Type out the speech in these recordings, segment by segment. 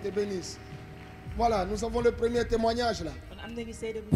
te bénisse. Voilà, nous avons le premier témoignage là.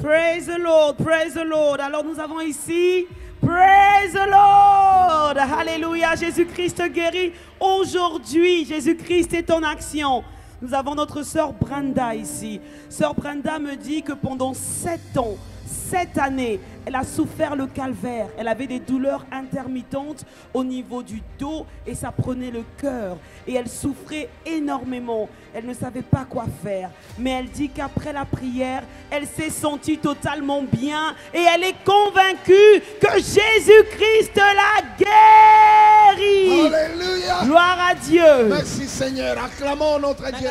Praise the Lord, praise the Lord. Alors nous avons ici, praise the Lord. Alléluia, Jésus-Christ guérit. Aujourd'hui, Jésus-Christ est en action. Nous avons notre sœur Brenda ici. Sœur Brenda me dit que pendant 7 ans, 7 années, elle a souffert le calvaire. Elle avait des douleurs intermittentes au niveau du dos et ça prenait le cœur. Et elle souffrait énormément. Elle ne savait pas quoi faire. Mais elle dit qu'après la prière, elle s'est sentie totalement bien. Et elle est convaincue que Jésus-Christ l'a guérie. Alléluia. Gloire à Dieu. Merci Seigneur. Acclamons notre Dieu.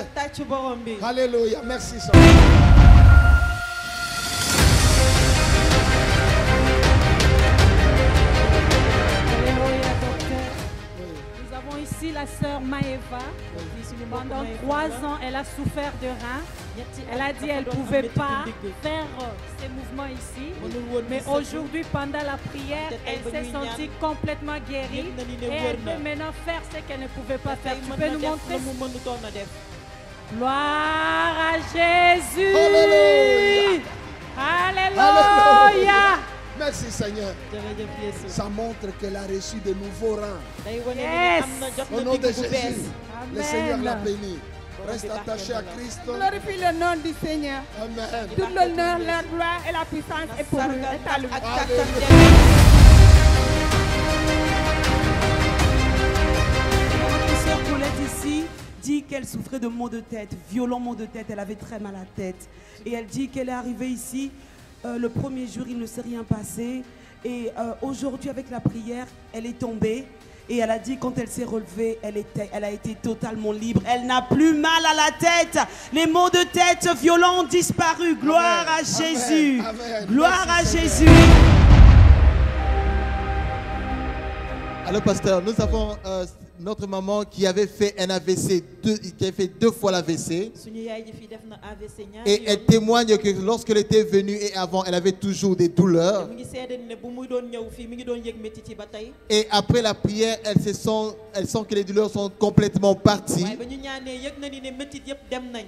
Alléluia. Merci Seigneur. Ici, la sœur Maëva, pendant 3 ans, elle a souffert de reins. Elle a dit qu'elle ne pouvait pas faire ces mouvements ici. Mais aujourd'hui, pendant la prière, elle s'est sentie complètement guérie. Et elle peut maintenant faire ce qu'elle ne pouvait pas faire. Tu peux nous montrer? Gloire à Jésus. Alléluia. Merci Seigneur. Ça montre qu'elle a reçu de nouveaux rangs. Yes. Au nom de Jésus, Amen. le Seigneur l'a béni. Reste attaché à Christ. Glorifie le nom du Seigneur. Amen. Tout l'honneur, la gloire et la puissance est pour lui. Est à lui. Notre sœur Colette ici dit qu'elle souffrait de maux de tête, violents maux de tête. Elle avait très mal à la tête. Et elle dit qu'elle est arrivée ici. Le premier jour, il ne s'est rien passé. Et aujourd'hui, avec la prière, elle est tombée. Et elle a dit, quand elle s'est relevée, elle a été totalement libre. Elle n'a plus mal à la tête. Les maux de tête violents ont disparu. Gloire à Jésus. Amen. Gloire à Jésus. Alors, pasteur, nous avons notre maman qui avait fait un AVC, qui a fait 2 fois l'AVC. Et elle témoigne que lorsqu'elle était venue et avant, elle avait toujours des douleurs. Et après la prière, elle sent que les douleurs sont complètement parties.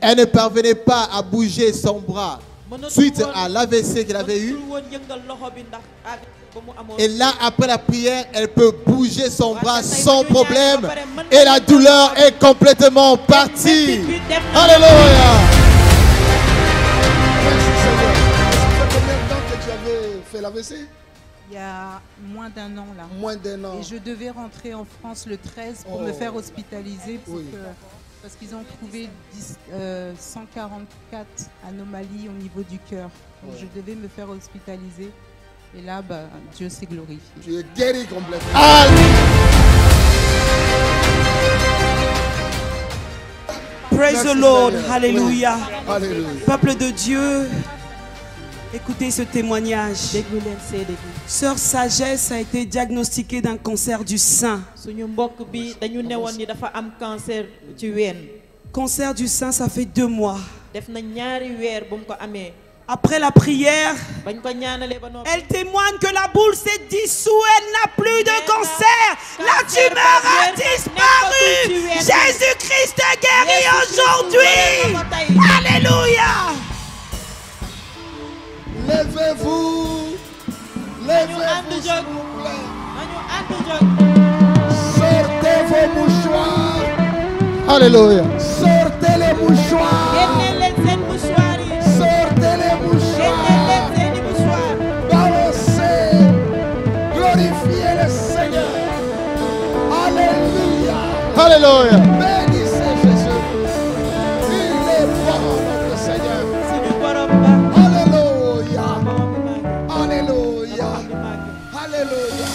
Elle ne parvenait pas à bouger son bras suite à l'AVC qu'elle avait eu. Et là, après la prière, elle peut bouger son bras sans problème. Et la douleur est complètement partie. Alléluia. Merci Seigneur. Ça fait combien de temps que tu avais fait l'AVC? Il y a moins d'1 an là. Moins d'1 an. Et je devais rentrer en France le 13 pour me faire hospitaliser parce qu'ils ont trouvé 144 anomalies au niveau du cœur. Donc je devais me faire hospitaliser. Et là, Dieu s'est glorifié. Tu es guéri complètement. Praise the Lord. Alléluia. Alléluia. Peuple de Dieu, écoutez ce témoignage. Sœur Sagesse a été diagnostiquée d'un cancer du sein. Cancer du sein, ça fait 2 mois. Après la prière, elle témoigne que la boule s'est dissoute, elle n'a plus de cancer. La tumeur a disparu. Jésus-Christ est guéri aujourd'hui. Alléluia. Levez-vous. Levez-vous, s'il vous plaît. Sortez vos mouchoirs. Alléluia. Sortez les mouchoirs. Sortez les mouchoirs. Balancez. Glorifiez le Seigneur. Alléluia. Alléluia. Bénissez Jésus. Il est bon, notre Seigneur. Alléluia. Alléluia. Alléluia.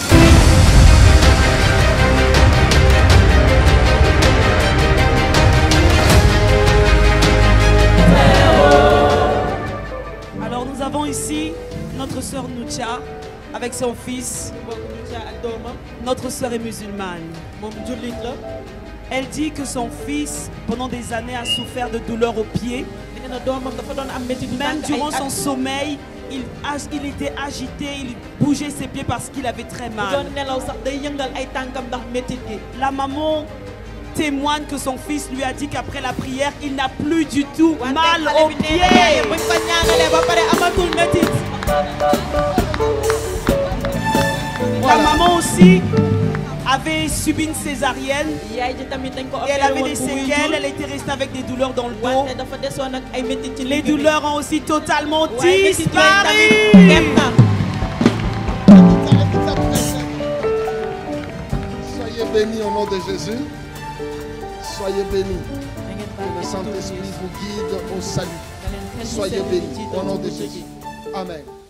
Alors nous avons ici notre sœur Noucha avec son fils. Notre sœur est musulmane. Elle dit que son fils, pendant des années, a souffert de douleurs aux pieds. Même durant son sommeil, il était agité, il bougeait ses pieds parce qu'il avait très mal. La maman témoigne que son fils lui a dit qu'après la prière, il n'a plus du tout mal aux pieds. La maman aussi avait subi une césarienne et elle avait des séquelles, elle était restée avec des douleurs dans le dos. Les douleurs ont aussi totalement disparu. Soyez bénis au nom de Jésus. Soyez bénis. Que le Saint-Esprit vous guide au salut. Soyez bénis au nom de Jésus. Amen.